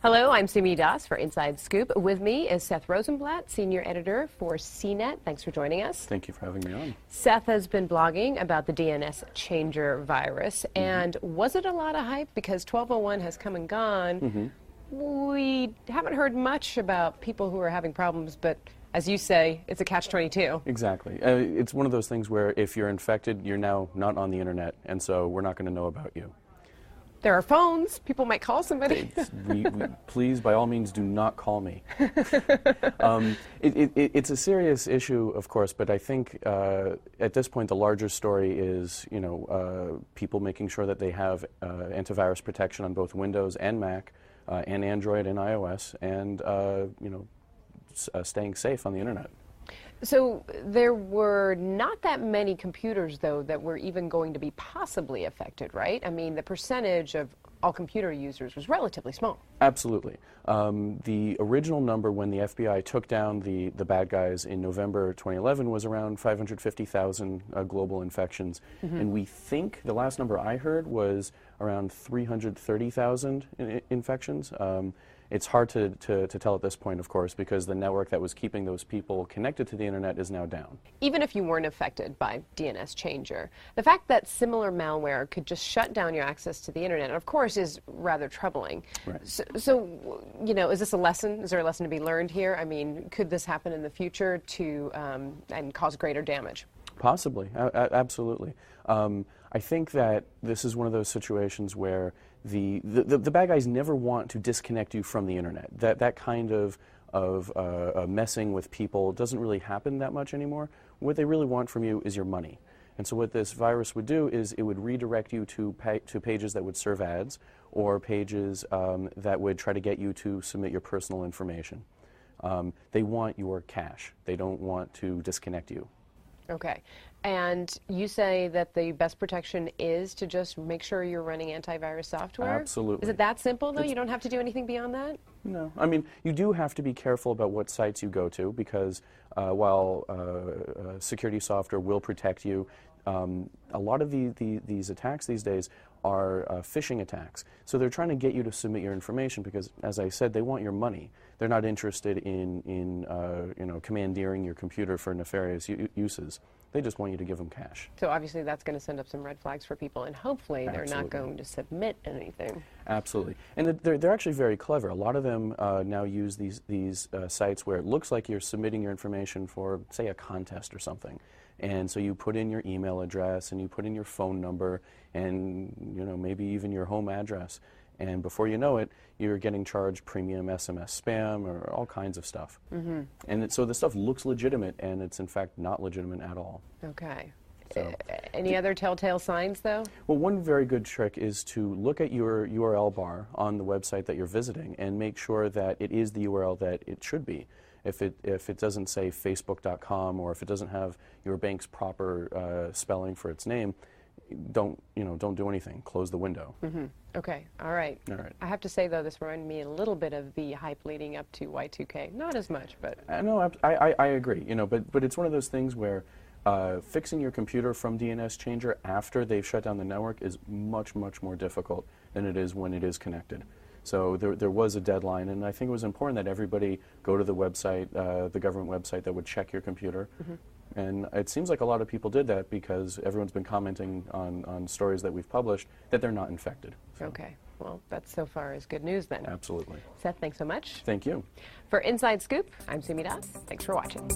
Hello, I'm Simi Das for Inside Scoop. With me is Seth Rosenblatt, Senior Editor for CNET. Thanks for joining us. Thank you for having me on. Seth has been blogging about the DNSChanger virus, and was it a lot of hype? Because 1201 has come and gone. We haven't heard much about people who are having problems, but as you say, it's a catch-22. Exactly. It's one of those things where if you're infected, you're now not on the internet, and so we're not going to know about you. There are phones. People might call somebody. Please, by all means, do not call me. It's a serious issue, of course, but I think at this point the larger story is, people making sure that they have antivirus protection on both Windows and Mac, and Android and iOS, and staying safe on the internet. So there were not that many computers, though, that were even going to be possibly affected, right? I mean, the percentage of all computer users was relatively small. Absolutely. The original number when the FBI took down the bad guys in November 2011 was around 550,000 global infections. And we think, the last number I heard was around 330,000 infections. It's hard to tell at this point, of course, because the network that was keeping those people connected to the internet is now down. Even if you weren't affected by DNSChanger, the fact that similar malware could just shut down your access to the internet, of course, is rather troubling. Right. So, is this a lesson? Is there a lesson to be learned here? I mean, could this happen in the future and cause greater damage? Possibly, absolutely. I think that this is one of those situations where the bad guys never want to disconnect you from the internet. That kind of messing with people doesn't really happen that much anymore. What they really want from you is your money. And so what this virus would do is it would redirect you to pages that would serve ads, or pages that would try to get you to submit your personal information. They want your cash. They don't want to disconnect you. Okay. And you say that the best protection is to just make sure you're running antivirus software? Absolutely. Is it that simple, though? You don't have to do anything beyond that? No. I mean, you do have to be careful about what sites you go to, because while security software will protect you, a lot of these attacks these days are phishing attacks. So they're trying to get you to submit your information because, as I said, they want your money. They're not interested in commandeering your computer for nefarious uses. They just want you to give them cash. So obviously that's going to send up some red flags for people, and hopefully they're not going to submit anything. Absolutely. And they're actually very clever. A lot of them now use these sites where it looks like you're submitting your information for, say, a contest or something. And so you put in your email address and you put in your phone number and maybe even your home address. And before you know it, you're getting charged premium SMS spam or all kinds of stuff. And so the stuff looks legitimate, and it's in fact not legitimate at all. Okay. So, any other telltale signs, though? Well, one very good trick is to look at your URL bar on the website that you're visiting and make sure that it is the URL that it should be. If it doesn't say facebook.com, or if it doesn't have your bank's proper spelling for its name, don't do anything. Close the window. Okay. All right. I have to say, though, this reminded me a little bit of the hype leading up to Y2K. Not as much, but no, I agree. But it's one of those things where fixing your computer from DNSChanger after they've shut down the network is much more difficult than it is when it is connected. So there was a deadline, and I think it was important that everybody go to the website, the government website that would check your computer. And it seems like a lot of people did that because everyone's been commenting on stories that we've published that they're not infected. So. Okay. Well, that so far is good news then. Absolutely. Seth, thanks so much. Thank you. For Inside Scoop, I'm Simi Das. Thanks for watching.